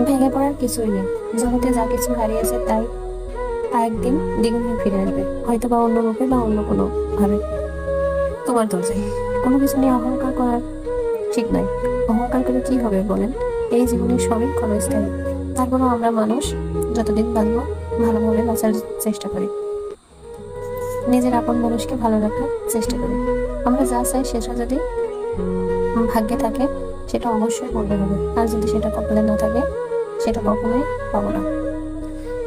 ভেঙে পড়ার কিছুই নেই। জগতে যা কিছু হারিয়েছে তাই একদিন দ্বিগুণ ফিরে আসবে, হয়তো বা অন্য রূপে বা অন্য কোনো ভাবে। তোমার দরজায় কোনো কিছু নিয়ে অহংকার করার ঠিক নাই। অহংকার করে কি হবে বলেন? এই জীবনের সবই ক্ষণস্থায়ী। তারপরেও আমরা মানুষ, যতদিন বাঁচবো ভালোভাবে বাঁচার চেষ্টা করি, নিজের আপন মানুষকে ভালো রাখার চেষ্টা করি। আমরা যা চাই সেটা যদি ভাগ্যে থাকে সেটা অবশ্যই পূর্ণ হবে, আর যদি সেটা কপালে না থাকে সেটা কখনোই পাবো না।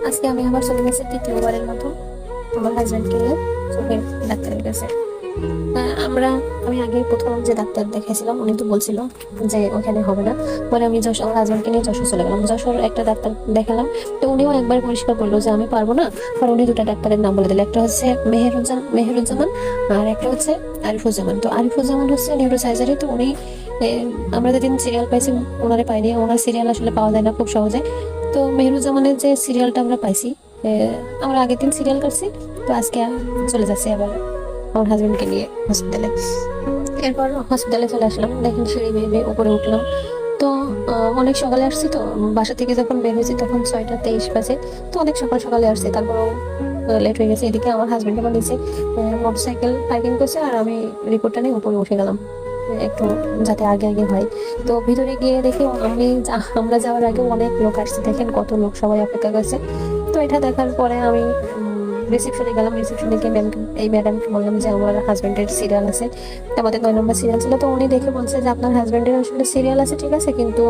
আজকে আমি আবার চলে গেছি তৃতীয়বারের মতো আমার হাজব্যান্ডকে নিয়ে চোখের ডাক্তারের কাছে। আমি আগে প্রথম যে ডাক্তার দেখাইছিলাম উনি তো বলছিল যে ওখানে হবে না, পরে আমি আমার হাজব্যান্ডকে নিয়ে যশোর চলে গেলাম। যশোর একটা ডাক্তার দেখালাম, তো উনিও একবার পরিষ্কার করলো যে আমি পারবো না। পরে উনি দুটা ডাক্তারের নাম বলে দিল, একটা হচ্ছে মেহেরুজ্জামান আর একটা হচ্ছে আরিফুজ্জামান। তো আরিফুজ্জামান হচ্ছে নিউরো সার্জারি। তো উনি আমরা যেদিন সিরিয়াল পাইছি ওনারে পাইনি, ওনার সিরিয়াল আসলে পাওয়া যায় না খুব সহজে। তো মেহেরুজ্জামানের যে সিরিয়ালটা আমরা পাইছি, আমরা আগের দিন সিরিয়াল কাটছি। তো আজকে চলে যাচ্ছি আবার আমার হাজবেন্ডকে নিয়ে হসপিটালে। এরপর হসপিটালে চলে আসলাম, দেখেন সিঁড়ি বেয়ে বেয়ে উপরে উঠলাম। তো অনেক সকালে আসছি, তো বাসা থেকে যখন বের হয়েছি তখন 6টা 23 বাজে। তো অনেক সকাল সকালে আসছি, তারপরও লেট হয়ে গেছে। এদিকে আমার হাজবেন্ড আমার নিচে মোটরসাইকেল পার্কিং করছে, আর আমি রিপোর্টটা নিয়ে উপরে উঠে গেলাম একটু, যাতে আগে আগে হয়। তো ভিতরে গিয়ে দেখি আমরা যাওয়ার আগে অনেক লোক আসছে, দেখেন কত লোক, সবাই অপেক্ষা করছে। তো এটা দেখার পরে আমি রিসেপশনে গেলাম। রিসেপশনে গিয়ে এই ম্যাডামকে বললাম যে আমার হাজবেন্ডের সিরিয়াল আছে, আমাদের 9 নম্বর সিরিয়াল ছিল। তো উনি দেখে বলছে যে আপনার হাজবেন্ডের আসলে সিরিয়াল আছে ঠিক আছে, কিন্তু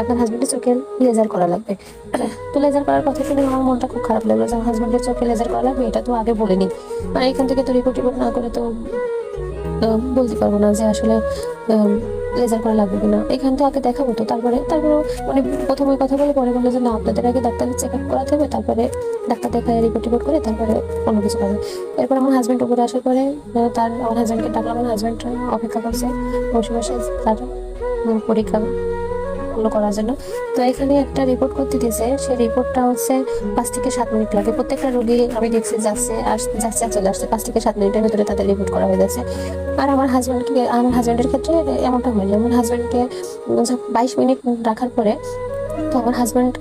আপনার হাজবেন্ডের চোখে লেজার করা লাগবে। তো লেজার করার কথা শুনে আমার মনটা খুব খারাপ লাগলো যে আমার হাজবেন্ডের চোখে লেজার করা লাগবে, এটা তো আগে বলেনি। আর এখান থেকে তো রিপোর্ট না করে তো বলতে পারবো না যে আসলে লেজার করা লাগবে কিনা। এখান থেকে আগে দেখাবো, তো তারপরে মানে প্রথমে কথা বলে পরে বললো যে না, আপনাদের আগে ডাক্তারের চেক আপ করাতে হবে, তারপরে ডাক্তার দেখায় রিপোর্ট করে তারপরে অন্য কিছু করবে। এরপর আমার হাজবেন্ড উপরে আসার পরে আমার হাজবেন্ডকে ডাকলাম। আমার হাজবেন্ড অপেক্ষা করছে বসে বসে তার পরীক্ষা করার জন্য। তো এখানে একটা রিপোর্ট করতে দিয়েছে, সেই রিপোর্টটা হচ্ছে 5 থেকে 7 মিনিট লাগে। প্রত্যেকটা রোগী আমি দেখছি যাচ্ছে যাচ্ছে চলে আসছে, 5 থেকে 7 মিনিটের ভেতরে তাদের রিপোর্ট করা হয়ে যাচ্ছে। আর আমার হাজবেন্ডের ক্ষেত্রে এমনটা হয়নি। আমার হাজবেন্ডকে 22 মিনিট রাখার পরে তো আমার হাজবেন্ড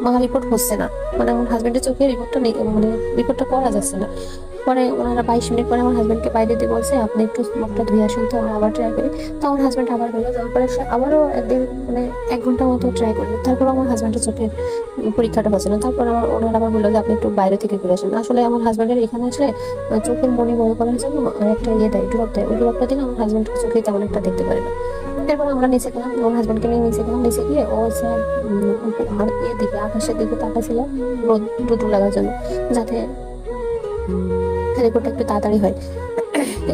আমার রিপোর্ট হচ্ছে না, মানে আমার হাজবেন্ডের চোখে রিপোর্টটা নেই, মানে রিপোর্টটা করা যাচ্ছে না। পরে ওনারা 22 মিনিট পরে আমার হাজবেন্ডকে বাইরে দিয়ে বলছে আপনি একটু মুখটা ধুয়ে আসুন। তো আমরা আবার ট্রাই করি। তো আমার হাজবেন্ড আবার গেলো, যাওয়ার পরে সে আবারও একদিন মানে 1 ঘন্টা মতো ট্রাই করলো। তারপর আমার হাজবেন্ডের চোখের পরীক্ষাটা হচ্ছে না। তারপর ওনারা আবার বললো যে আপনি একটু বাইরে থেকে ঘুরে আসুন। আসলে আমার হাজবেন্ডের এখানে আসলে চোখের মনি বড় করার জন্য একটা দেয়, ড্রপ দেয়। ওই ড্রপটা দিলে আমার হাজবেন্ড চোখে তেমন একটা দেখতে পারে না। এরপর আমরা নিচে গেলাম, আমার হাজবেন্ডকে নিয়ে নিচে গেলাম। নিচে গিয়ে ও হচ্ছে আর দিকে আকাশের দিকে তাকাছিল রোদ লাগার জন্য, যাতে রিপোর্টটা একটু তাড়াতাড়ি হয়।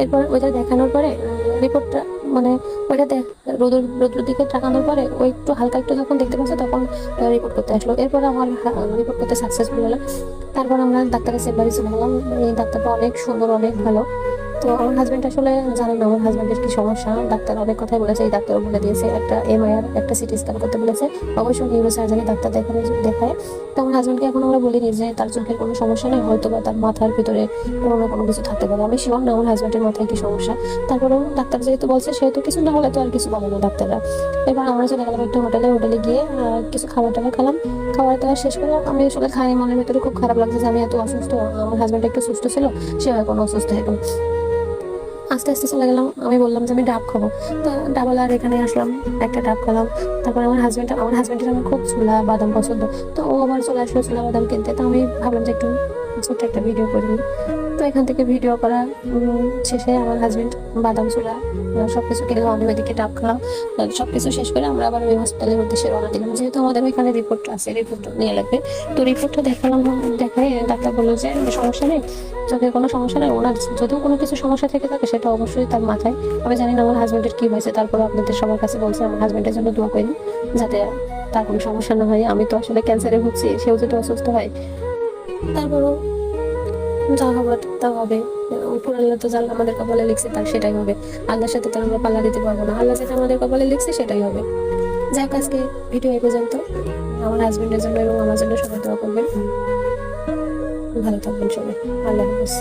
এরপর ওইটা দেখানোর পরে রিপোর্টটা মানে ওইটা রোদ্র দিকে তাকানোর পরে ওই একটু হালকা একটু যখন দেখতে পাচ্ছে তখন রিপোর্ট করতে আসলো। এরপর আমার রিপোর্ট করতে সাকসেসফুল হলো। তারপর আমরা ডাক্তারের চেম্বারে চলে গেলাম। এই ডাক্তারটা অনেক সুন্দর, অনেক ভালো। তো আমার হাজবেন্ড আসলে জানে না আমার হাজবেন্ডের কি সমস্যা। ডাক্তার অনেক কথাই বলেছে, এই ডাক্তার বলে দিয়েছে একটা এমআইআর একটা সিটি স্ক্যান করতে বলেছে। অবশ্যই নিউরো সার্জারি ডাক্তার দেখায়। তো আমার হাজবেন্ডকে এখন আমরা বলিনি যে তার চোখের কোনো সমস্যা নেই, হয়তো বা তার মাথার ভিতরে কোনো না কোনো কিছু থাকতে পারে। আমি শিওর না আমার হাজবেন্ডের মাথায় কি সমস্যা। তারপরেও ডাক্তার যেহেতু বলছে সেহেতু কিছু না হলে তো আর কিছু বলে না ডাক্তাররা। এবার আমরা চলে গেলাম একটা হোটেলে গিয়ে কিছু খাবার টাবার খেলাম। খাবার দাবার শেষ করে আমি আসলে খাই, মনের ভিতরে খুব খারাপ লাগছে যে আমি এত অসুস্থ, আমার হাজবেন্ড একটু সুস্থ ছিল, সে এখন অসুস্থ হয়ে গেল। আস্তে আস্তে চলে গেলাম। আমি বললাম যে আমি ডাব খাবো। তো ডাবওয়ালার এখানে আসলাম, একটা ডাব খেলাম। তারপর আমার হাজবেন্ডের আমার খুব ছোলা বাদাম পছন্দ। তো ও আবার চলে আসলো ছোলা বাদাম কিনতে। তো আমি ভাবলাম যে একটু ছোট্ট একটা ভিডিও করি। তো এখান থেকে ভিডিও করা শেষে আমার হাজবেন্ড বাদাম ছোলা সবকিছু কিনলাম, আমি ওইদিকে ডাব খেলাম। সবকিছু শেষ করে আমরা আবার ওই হসপিটালের উদ্দেশ্যে রওনা দিলাম, যেহেতু আমাদের ওইখানে রিপোর্ট আছে, রিপোর্ট নিয়ে লাগবে। তো রিপোর্টটা দেখালাম, দেখায় ডাক্তার বললো যে সমস্যা নেই, চোখের কোনো সমস্যা নেই। ওনার যদিও কোনো কিছু সমস্যা থেকে থাকে সেটা অবশ্যই তার মাথায়। আমি জানি না আমার হাজবেন্ডের কি হয়েছে, তারপরে আপনাদের সবার কাছে বলছে আমার হাজবেন্ডের জন্য দোয়া করি যাতে তার কোনো সমস্যা না হয়। আমি তো আসলে ক্যান্সারে ভুগছি, সেও যদি অসুস্থ হয়। তারপরও যা হবার তা হবে। উপর আল্লাহ তো যা আমাদের কপালে লিখছে তার সেটাই হবে। আল্লাহর সাথে তো আমরা পাল্লা দিতে পারবো না, আল্লাহ যেটা আমাদের কপালে লিখছে সেটাই হবে। যাই হোক, আজকে ভিডিও এই পর্যন্ত। আমার হাজবেন্ডের জন্য এবং আমার জন্য সবাই দোয়া করবেন। ভালো থাকবেন সবাই। আল্লাহ হাফেজ।